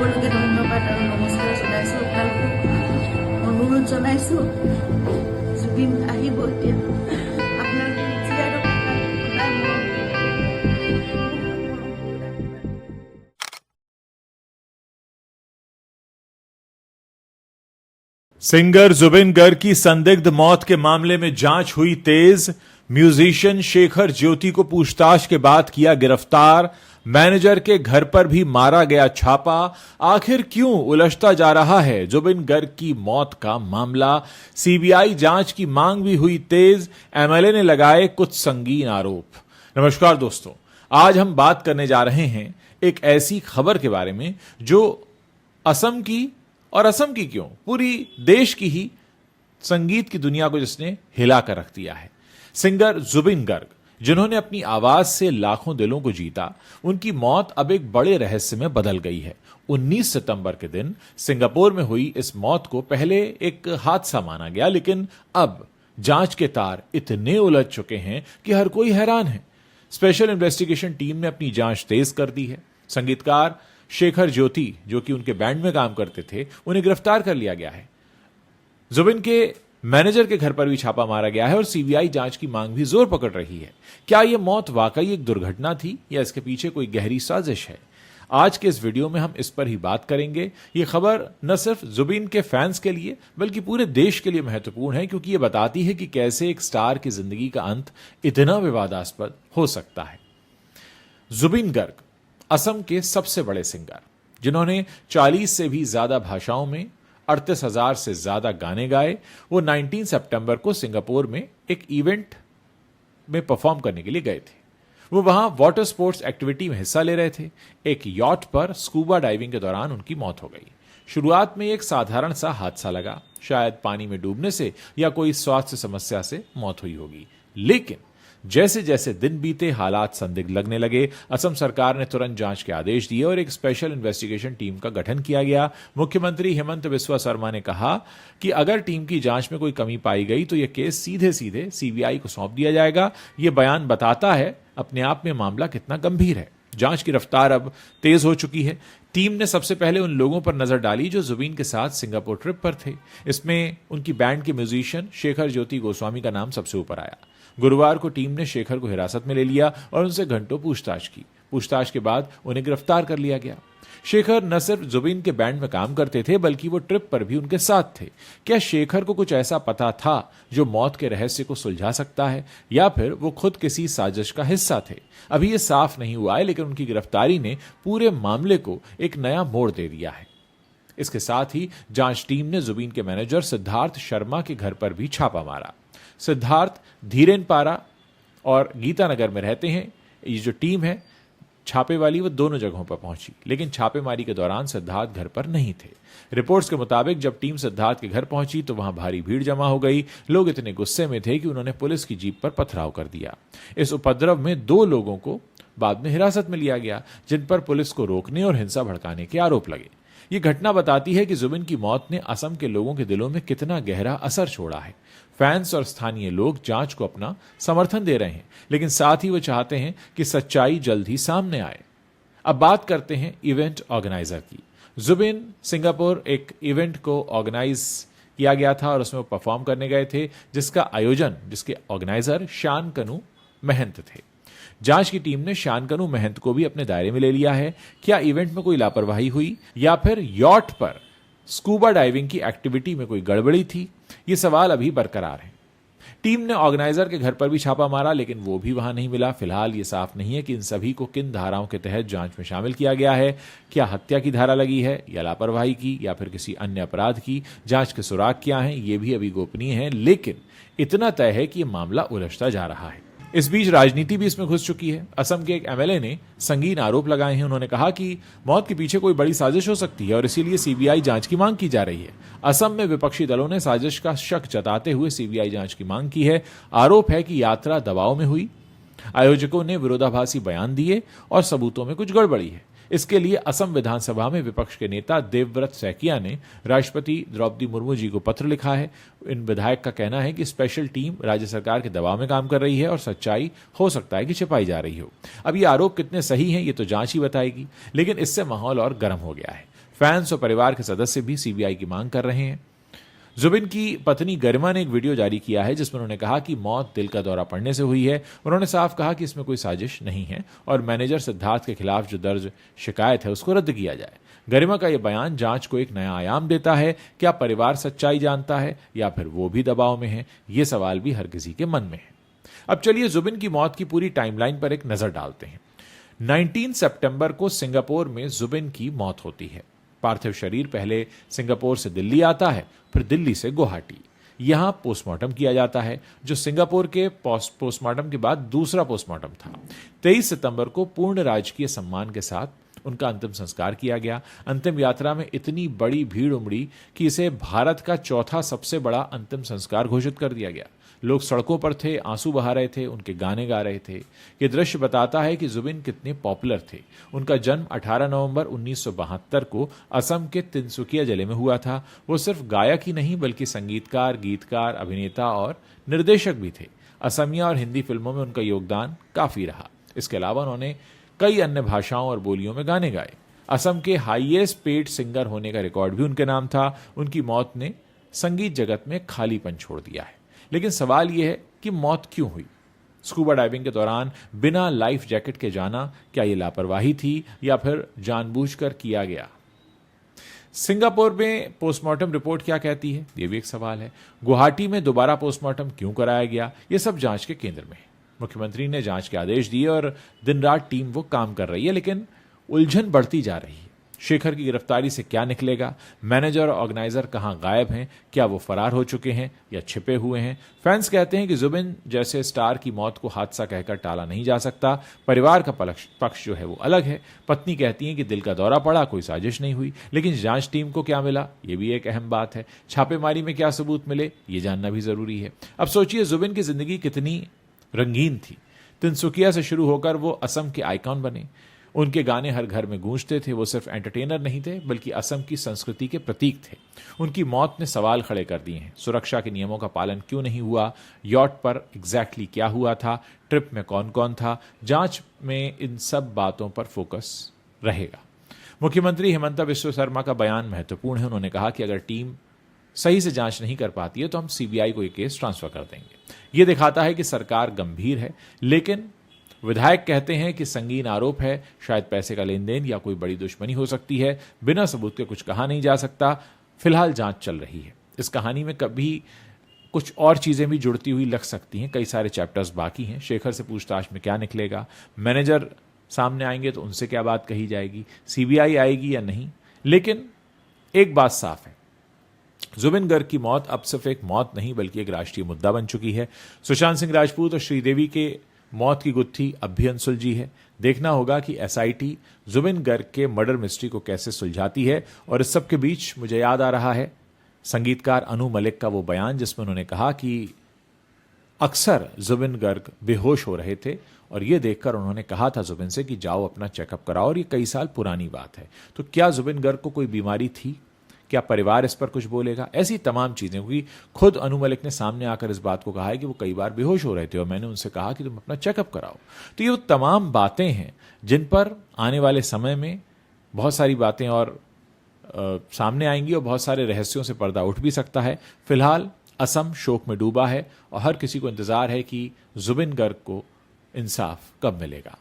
সকলোকে ধন্যবাদ আৰু নমস্কাৰ জনাইছোঁ। আপোনালোকক অনুৰোধ জনাইছোঁ, জুবিন আহিব এতিয়া, আপোনালোকে জীয়াই ৰখক, সদায় মৰম सिंगर जुबिन गर्ग की संदिग्ध मौत के मामले में जांच हुई तेज। म्यूजिशियन शेखर ज्योति को पूछताछ के बाद किया गिरफ्तार। मैनेजर के घर पर भी मारा गया छापा। आखिर क्यों उलझता जा रहा है जुबिन गर्ग की मौत का मामला। सीबीआई जांच की मांग भी हुई तेज। एमएलए ने लगाए कुछ संगीन आरोप। नमस्कार दोस्तों, आज हम बात करने जा रहे हैं एक ऐसी खबर के बारे में जो असम की, और असम की क्यों, पूरी देश की ही संगीत की दुनिया को जिसने हिला कर रख दिया है। सिंगर जुबिन गर्ग, जिन्होंने अपनी आवाज से लाखों दिलों को जीता, उनकी मौत अब एक बड़े रहस्य में बदल गई है। 19 सितंबर के दिन सिंगापुर में हुई इस मौत को पहले एक हादसा माना गया, लेकिन अब जांच के तार इतने उलझ चुके हैं कि हर कोई हैरान है। स्पेशल इन्वेस्टिगेशन टीम ने अपनी जांच तेज कर दी है। संगीतकार शेखर ज्योति, जो कि उनके बैंड में काम करते थे, उन्हें गिरफ्तार कर लिया गया है। जुबिन के मैनेजर के घर पर भी छापा मारा गया है और सीबीआई जांच की मांग भी जोर पकड़ रही है। क्या यह मौत वाकई एक दुर्घटना थी या इसके पीछे कोई गहरी साजिश है? आज के इस वीडियो में हम इस पर ही बात करेंगे। यह खबर न सिर्फ जुबिन के फैंस के लिए बल्कि पूरे देश के लिए महत्वपूर्ण है, क्योंकि यह बताती है कि कैसे एक स्टार की जिंदगी का अंत इतना विवादास्पद हो सकता है। जुबिन गर्ग असम के सबसे बड़े सिंगर, जिन्होंने 40 से भी ज्यादा भाषाओं में 38,000 से ज्यादा गाने गाए, वो 19 सितंबर को सिंगापुर में एक इवेंट में परफॉर्म करने के लिए गए थे। वो वहां वाटर स्पोर्ट्स एक्टिविटी में हिस्सा ले रहे थे। एक यॉट पर स्कूबा डाइविंग के दौरान उनकी मौत हो गई। शुरुआत में एक साधारण सा हादसा लगा, शायद पानी में डूबने से या कोई स्वास्थ्य समस्या से मौत हुई होगी। लेकिन जैसे जैसे दिन बीते हालात संदिग्ध लगने लगे। असम सरकार ने तुरंत जांच के आदेश दिए और एक स्पेशल इन्वेस्टिगेशन टीम का गठन किया गया। मुख्यमंत्री हेमंत बिस्वा शर्मा ने कहा कि अगर टीम की जांच में कोई कमी पाई गई तो यह केस सीधे सीधे सीबीआई को सौंप दिया जाएगा। यह बयान बताता है अपने आप में मामला कितना गंभीर है। जांच की रफ्तार अब तेज हो चुकी है। टीम ने सबसे पहले उन लोगों पर नजर डाली जो जुबिन के साथ सिंगापुर ट्रिप पर थे। इसमें उनकी बैंड के म्यूजिशियन शेखर ज्योति गोस्वामी का नाम सबसे ऊपर आया। गुरुवार को टीम ने शेखर को हिरासत में ले लिया और उनसे घंटों पूछताछ की। पूछताछ के बाद उन्हें गिरफ्तार कर लिया गया। शेखर न सिर्फ जुबिन के बैंड में काम करते थे बल्कि वो ट्रिप पर भी उनके साथ थे। क्या शेखर को कुछ ऐसा पता था जो मौत के रहस्य को सुलझा सकता है, या फिर वो खुद किसी साजिश का हिस्सा थे? अभी ये साफ नहीं हुआ है, लेकिन उनकी गिरफ्तारी ने पूरे मामले को एक नया मोड़ दे दिया है। इसके साथ ही जांच टीम ने जुबिन के मैनेजर सिद्धार्थ शर्मा के घर पर भी छापा मारा। सिद्धार्थ धीरेनपारा और गीतानगर में रहते हैं। ये जो टीम है छापे वाली, वो दोनों जगहों पर पहुंची, लेकिन छापेमारी के दौरान सिद्धार्थ घर पर नहीं थे। रिपोर्ट्स के मुताबिक जब टीम सिद्धार्थ के घर पहुंची तो वहां भारी भीड़ जमा हो गई। लोग इतने गुस्से में थे कि उन्होंने पुलिस की जीप पर पथराव कर दिया। इस उपद्रव में 2 लोगों को बाद में हिरासत में लिया गया, जिन पर पुलिस को रोकने और हिंसा भड़काने के आरोप लगे। ये घटना बताती है कि जुबिन की मौत ने असम के लोगों के दिलों में कितना गहरा असर छोड़ा है। फैंस और स्थानीय लोग जांच को अपना समर्थन दे रहे हैं, लेकिन साथ ही वो चाहते हैं कि सच्चाई जल्द ही सामने आए। अब बात करते हैं इवेंट ऑर्गेनाइजर की। जुबिन सिंगापुर एक इवेंट को ऑर्गेनाइज किया गया था और उसमें वो परफॉर्म करने गए थे, जिसके ऑर्गेनाइजर शानकनु महंत थे। जांच की टीम ने शानकनु महंत को भी अपने दायरे में ले लिया है। क्या इवेंट में कोई लापरवाही हुई या फिर यॉट पर स्कूबा डाइविंग की एक्टिविटी में कोई गड़बड़ी थी? ये सवाल अभी बरकरार है। टीम ने ऑर्गेनाइजर के घर पर भी छापा मारा, लेकिन वो भी वहां नहीं मिला। फिलहाल ये साफ नहीं है कि इन सभी को किन धाराओं के तहत जांच में शामिल किया गया है। क्या हत्या की धारा लगी है, या लापरवाही की, या फिर किसी अन्य अपराध की? जांच के सुराग क्या हैं, ये भी अभी गोपनीय है, लेकिन इतना तय है कि यह मामला उलझता जा रहा है। इस बीच राजनीति भी इसमें घुस चुकी है। असम के एक एमएलए ने संगीन आरोप लगाए हैं। उन्होंने कहा कि मौत के पीछे कोई बड़ी साजिश हो सकती है और इसीलिए सीबीआई जांच की मांग की जा रही है। असम में विपक्षी दलों ने साजिश का शक जताते हुए सीबीआई जांच की मांग की है। आरोप है कि यात्रा दबाव में हुई, आयोजकों ने विरोधाभासी बयान दिए और सबूतों में कुछ गड़बड़ी है। इसके लिए असम विधानसभा में विपक्ष के नेता देवव्रत सैकिया ने राष्ट्रपति द्रौपदी मुर्मू जी को पत्र लिखा है। इन विधायक का कहना है कि स्पेशल टीम राज्य सरकार के दबाव में काम कर रही है और सच्चाई हो सकता है कि छिपाई जा रही हो। अब ये आरोप कितने सही हैं ये तो जांच ही बताएगी, लेकिन इससे माहौल और गर्म हो गया है। फैंस और परिवार के सदस्य भी सीबीआई की मांग कर रहे हैं। जुबिन की पत्नी गरिमा ने एक वीडियो जारी किया है जिसमें उन्होंने कहा कि मौत दिल का दौरा पड़ने से हुई है। उन्होंने साफ कहा कि इसमें कोई साजिश नहीं है और मैनेजर सिद्धार्थ के खिलाफ जो दर्ज शिकायत है उसको रद्द किया जाए। गरिमा का यह बयान जांच को एक नया आयाम देता है। क्या परिवार सच्चाई जानता है या फिर वो भी दबाव में है? ये सवाल भी हर किसी के मन में है। अब चलिए जुबिन की मौत की पूरी टाइमलाइन पर एक नजर डालते हैं। 19 सितंबर को सिंगापुर में जुबिन की मौत होती है। पार्थिव शरीर पहले सिंगापुर से दिल्ली आता है, फिर दिल्ली से गुवाहाटी। यहां पोस्टमार्टम किया जाता है, जो सिंगापुर के पोस्टमार्टम के बाद दूसरा पोस्टमार्टम था। 23 सितंबर को पूर्ण राजकीय सम्मान के साथ उनका अंतिम संस्कार किया गया। अंतिम यात्रा में इतनी बड़ी भीड़ उमड़ी कि इसे भारत का चौथा सबसे बड़ा अंतिम संस्कार घोषित कर दिया गया। लोग सड़कों पर थे, आंसू बहा रहे थे, उनके गाने गा रहे थे। ये दृश्य बताता है कि जुबिन कितने पॉपुलर थे। उनका जन्म 18 नवंबर 1972 को असम के तिनसुकिया जिले में हुआ था। वो सिर्फ गायक ही नहीं बल्कि संगीतकार, गीतकार, अभिनेता और निर्देशक भी थे। असमिया और हिंदी फिल्मों में उनका योगदान काफी रहा। इसके अलावा उन्होंने कई अन्य भाषाओं और बोलियों में गाने गाए। असम के हाईएस्ट पेड सिंगर होने का रिकॉर्ड भी उनके नाम था। उनकी मौत ने संगीत जगत में खालीपन छोड़ दिया है। लेकिन सवाल यह है कि मौत क्यों हुई? स्कूबा डाइविंग के दौरान बिना लाइफ जैकेट के जाना, क्या यह लापरवाही थी या फिर जानबूझकर किया गया? सिंगापुर में पोस्टमार्टम रिपोर्ट क्या कहती है, यह भी एक सवाल है। गुवाहाटी में दोबारा पोस्टमार्टम क्यों कराया गया? यह सब जांच के केंद्र में है। मुख्यमंत्री ने जांच के आदेश दिए और दिन रात टीम वो काम कर रही है, लेकिन उलझन बढ़ती जा रही है। शेखर की गिरफ्तारी से क्या निकलेगा? मैनेजर और ऑर्गेनाइजर कहां गायब हैं? क्या वो फरार हो चुके हैं या छिपे हुए हैं? फैंस कहते हैं कि जुबिन जैसे स्टार की मौत को हादसा कहकर टाला नहीं जा सकता। परिवार का पक्ष जो है वो अलग है। पत्नी कहती है कि दिल का दौरा पड़ा, कोई साजिश नहीं हुई। लेकिन जांच टीम को क्या मिला, ये भी एक अहम बात है। छापेमारी में क्या सबूत मिले, ये जानना भी जरूरी है। अब सोचिए जुबिन की जिंदगी कितनी रंगीन थी। तिनसुकिया से शुरू होकर वो असम के आइकॉन बने। उनके गाने हर घर में गूंजते थे। वो सिर्फ एंटरटेनर नहीं थे बल्कि असम की संस्कृति के प्रतीक थे। उनकी मौत ने सवाल खड़े कर दिए हैं। सुरक्षा के नियमों का पालन क्यों नहीं हुआ? यॉट पर एग्जैक्टली क्या हुआ था? ट्रिप में कौन कौन था? जांच में इन सब बातों पर फोकस रहेगा। मुख्यमंत्री हिमंता बिस्वा शर्मा का बयान महत्वपूर्ण है। उन्होंने कहा कि अगर टीम सही से जांच नहीं कर पाती है तो हम सीबीआई को ये केस ट्रांसफर कर देंगे। यह दिखाता है कि सरकार गंभीर है। लेकिन विधायक कहते हैं कि संगीन आरोप है, शायद पैसे का लेन देन या कोई बड़ी दुश्मनी हो सकती है। बिना सबूत के कुछ कहा नहीं जा सकता। फिलहाल जांच चल रही है। इस कहानी में कभी कुछ और चीजें भी जुड़ती हुई लग सकती हैं। कई सारे चैप्टर्स बाकी हैं। शेखर से पूछताछ में क्या निकलेगा? मैनेजर सामने आएंगे तो उनसे क्या बात कही जाएगी? सीबीआई आएगी या नहीं? लेकिन एक बात साफ है, जुबिन गर्ग की मौत अब सिर्फ एक मौत नहीं बल्कि एक राष्ट्रीय मुद्दा बन चुकी है। सुशांत सिंह राजपूत और श्रीदेवी के मौत की गुत्थी अब भी अनसुलझी है। देखना होगा कि एसआईटी जुबिन गर्ग के मर्डर मिस्ट्री को कैसे सुलझाती है। और इस सब के बीच मुझे याद आ रहा है संगीतकार अनु मलिक का वो बयान जिसमें उन्होंने कहा कि अक्सर जुबिन गर्ग बेहोश हो रहे थे और ये देखकर उन्होंने कहा था जुबिन से कि जाओ अपना चेकअप कराओ। और ये कई साल पुरानी बात है। तो क्या जुबिन गर्ग को कोई बीमारी थी? क्या परिवार इस पर कुछ बोलेगा? ऐसी तमाम चीजें, क्योंकि खुद अनु मलिक ने सामने आकर इस बात को कहा है कि वो कई बार बेहोश हो रहे थे और मैंने उनसे कहा कि तुम अपना चेकअप कराओ। तो ये वो तमाम बातें हैं जिन पर आने वाले समय में बहुत सारी बातें और सामने आएंगी और बहुत सारे रहस्यों से पर्दा उठ भी सकता है। फिलहाल असम शोक में डूबा है और हर किसी को इंतजार है कि जुबिन गर्ग को इंसाफ कब मिलेगा।